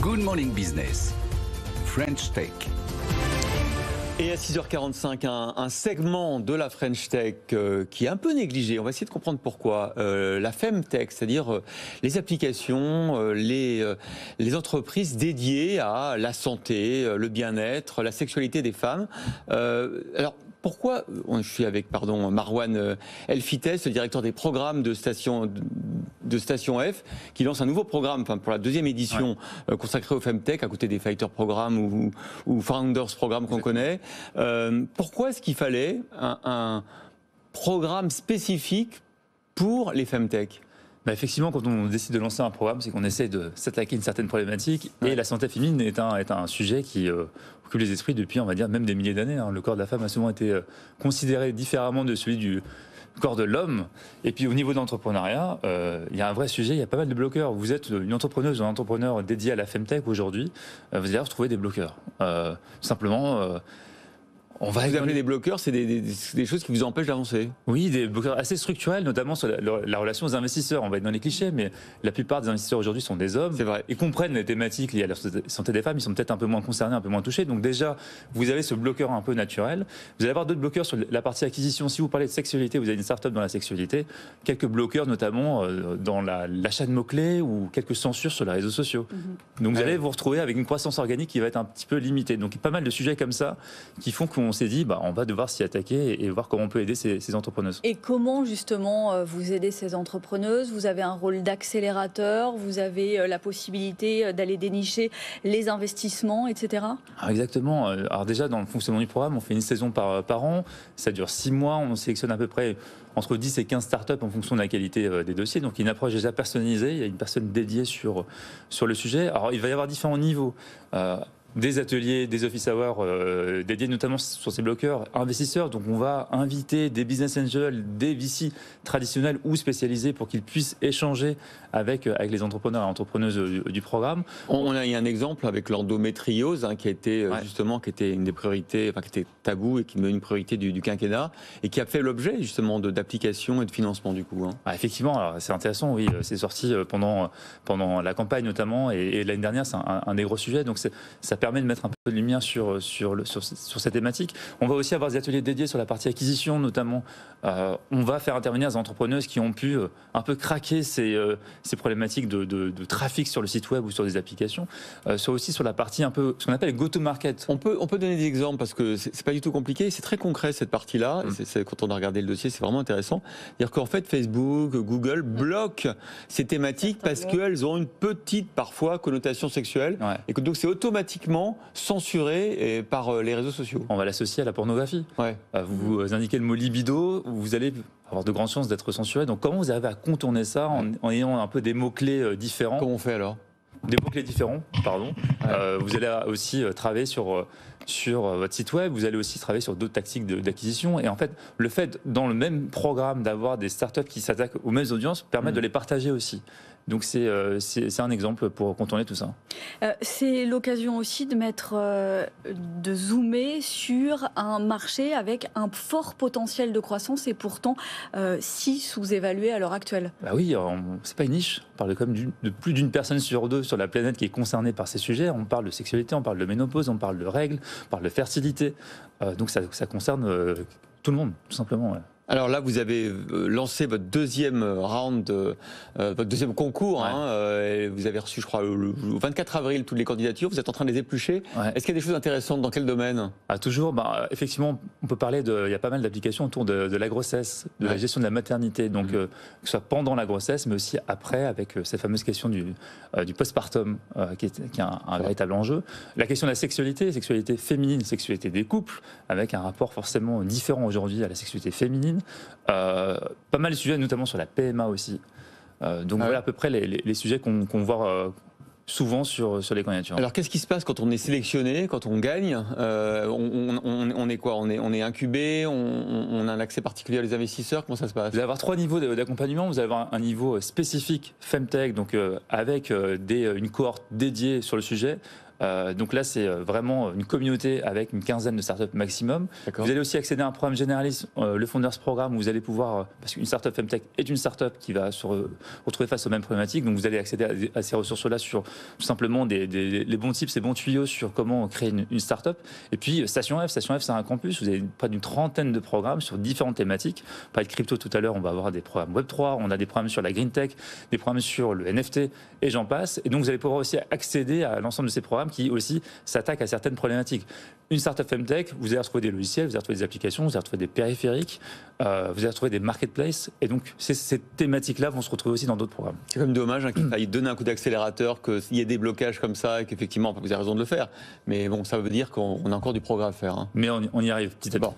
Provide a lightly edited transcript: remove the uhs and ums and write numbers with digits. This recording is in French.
Good Morning Business, French Tech. Et à 6h45, un segment de la French Tech qui est un peu négligé. On va essayer de comprendre pourquoi. La Femtech, c'est-à-dire les applications, les entreprises dédiées à la santé, le bien-être, la sexualité des femmes. Alors, pourquoi, je suis avec Marwan Elfites, le directeur des programmes de Station F, qui lance un nouveau programme pour la deuxième édition consacrée aux Femtech, à côté des Fighter Programmes ou Founders Programme qu'on connaît. Pourquoi est-ce qu'il fallait un programme spécifique pour les Femtech ? Effectivement, quand on décide de lancer un programme, c'est qu'on essaie de s'attaquer à une certaine problématique. Et la santé féminine est un sujet qui occupe les esprits depuis, on va dire, même des milliers d'années. Le corps de la femme a souvent été considéré différemment de celui du corps de l'homme. Et puis au niveau de l'entrepreneuriat, il y a un vrai sujet, il y a pas mal de bloqueurs. Vous êtes une entrepreneuse ou un entrepreneur dédié à la Femtech aujourd'hui, vous allez retrouver des bloqueurs. Simplement... On va vous appeler des bloqueurs, c'est des choses qui vous empêchent d'avancer. Oui, des bloqueurs assez structurels, notamment sur la relation aux investisseurs. On va être dans les clichés, mais la plupart des investisseurs aujourd'hui sont des hommes. C'est vrai. Ils comprennent les thématiques liées à la santé des femmes. Ils sont peut-être un peu moins concernés, un peu moins touchés. Donc déjà, vous avez ce bloqueur un peu naturel. Vous allez avoir d'autres bloqueurs sur la partie acquisition. Si vous parlez de sexualité, vous avez une start-up dans la sexualité. Quelques bloqueurs, notamment dans l'achat de mots-clés ou quelques censures sur les réseaux sociaux. Donc vous allez vous retrouver avec une croissance organique qui va être un petit peu limitée. Donc il y a pas mal de sujets comme ça qui font qu'on s'est dit, on va devoir s'y attaquer et voir comment on peut aider ces entrepreneuses. Et comment justement vous aidez ces entrepreneuses ? Vous avez un rôle d'accélérateur, vous avez la possibilité d'aller dénicher les investissements, etc. Exactement. Alors déjà, dans le fonctionnement du programme, on fait une saison par an. Ça dure 6 mois. On sélectionne à peu près entre 10 et 15 startups en fonction de la qualité des dossiers. Donc, il y a une approche déjà personnalisée. Il y a une personne dédiée sur le sujet. Alors, il va y avoir différents niveaux. Des ateliers, des office hours dédiés notamment sur ces bloqueurs investisseurs. Donc on va inviter des business angels, des VC traditionnels ou spécialisés pour qu'ils puissent échanger avec les entrepreneurs et entrepreneuses du programme. On a eu un exemple avec l'endométriose qui a été qui était une des priorités, qui était tabou et qui est une priorité du quinquennat et qui a fait l'objet justement d'applications et de financement du coup. Effectivement, alors c'est intéressant, oui, c'est sorti pendant la campagne notamment et l'année dernière c'est un des gros sujets. Donc ça permet de mettre un peu de lumière sur cette thématique. On va aussi avoir des ateliers dédiés sur la partie acquisition, notamment. On va faire intervenir des entrepreneuses qui ont pu un peu craquer ces problématiques de trafic sur le site web ou sur des applications. Aussi sur la partie un peu, ce qu'on appelle go-to-market. On peut donner des exemples parce que c'est pas du tout compliqué, c'est très concret cette partie-là. Quand on a regardé le dossier, c'est vraiment intéressant. C'est-à-dire qu'en fait, Facebook, Google bloquent ces thématiques parce qu'elles ont une petite, parfois, connotation sexuelle. Et que donc c'est automatiquement censuré par les réseaux sociaux. On va l'associer à la pornographie. Vous indiquez le mot libido, vous allez avoir de grandes chances d'être censuré. Donc comment vous arrivez à contourner ça en ayant un peu des mots-clés différents ? Comment on fait alors ? Des mots-clés différents, pardon. Vous allez aussi travailler sur votre site web, vous allez aussi travailler sur d'autres tactiques d'acquisition. Et en fait, le fait, dans le même programme, d'avoir des startups qui s'attaquent aux mêmes audiences, permet de les partager aussi. Donc c'est un exemple pour contourner tout ça. C'est l'occasion aussi de zoomer sur un marché avec un fort potentiel de croissance et pourtant si sous-évalué à l'heure actuelle. Oui, c'est pas une niche. On parle quand même de plus d'une personne sur deux sur la planète qui est concernée par ces sujets. On parle de sexualité, on parle de ménopause, on parle de règles, on parle de fertilité. Donc ça concerne tout le monde, tout simplement. Alors là, vous avez lancé votre deuxième round, votre deuxième concours. Et vous avez reçu, je crois, le 24 avril toutes les candidatures. Vous êtes en train de les éplucher. Est-ce qu'il y a des choses intéressantes dans quel domaine ? Toujours. Effectivement, on peut parler il y a pas mal d'applications autour de la grossesse, de la gestion de la maternité. Donc, que ce soit pendant la grossesse, mais aussi après, avec cette fameuse question du postpartum, qui est un véritable enjeu. La question de la sexualité féminine, sexualité des couples, avec un rapport forcément différent aujourd'hui à la sexualité féminine. Pas mal de sujets, notamment sur la PMA aussi. Donc voilà à peu près les sujets qu'on voit souvent sur les candidatures. Alors qu'est-ce qui se passe quand on est sélectionné, quand on gagne ? On est quoi ? On est incubé, on a un accès particulier à les investisseurs, comment ça se passe ? Vous allez avoir 3 niveaux d'accompagnement. Vous allez avoir un niveau spécifique Femtech, donc avec une cohorte dédiée sur le sujet. Donc là, c'est vraiment une communauté avec une quinzaine de startups maximum. Vous allez aussi accéder à un programme généraliste, le Founders Programme, où vous allez pouvoir, parce qu'une startup Femtech est une startup qui va se retrouver face aux mêmes problématiques, donc vous allez accéder à ces ressources-là sur tout simplement les bons tips, les bons tuyaux sur comment créer une startup. Et puis Station F, c'est un campus, vous avez près d'une trentaine de programmes sur différentes thématiques. On parlait de crypto tout à l'heure, on va avoir des programmes Web3, on a des programmes sur la Green Tech, des programmes sur le NFT, et j'en passe. Et donc vous allez pouvoir aussi accéder à l'ensemble de ces programmes qui aussi s'attaquent à certaines problématiques. Une startup Femtech, vous allez retrouver des logiciels, vous allez retrouver des applications, vous allez retrouver des périphériques, vous allez retrouver des marketplaces, et donc ces thématiques-là vont se retrouver aussi dans d'autres programmes. C'est quand même dommage qu'il faille donner un coup d'accélérateur, qu'il y ait des blocages comme ça, et qu'effectivement, vous avez raison de le faire. Mais bon, ça veut dire qu'on a encore du progrès à faire. Mais on y arrive petit à petit. Bon.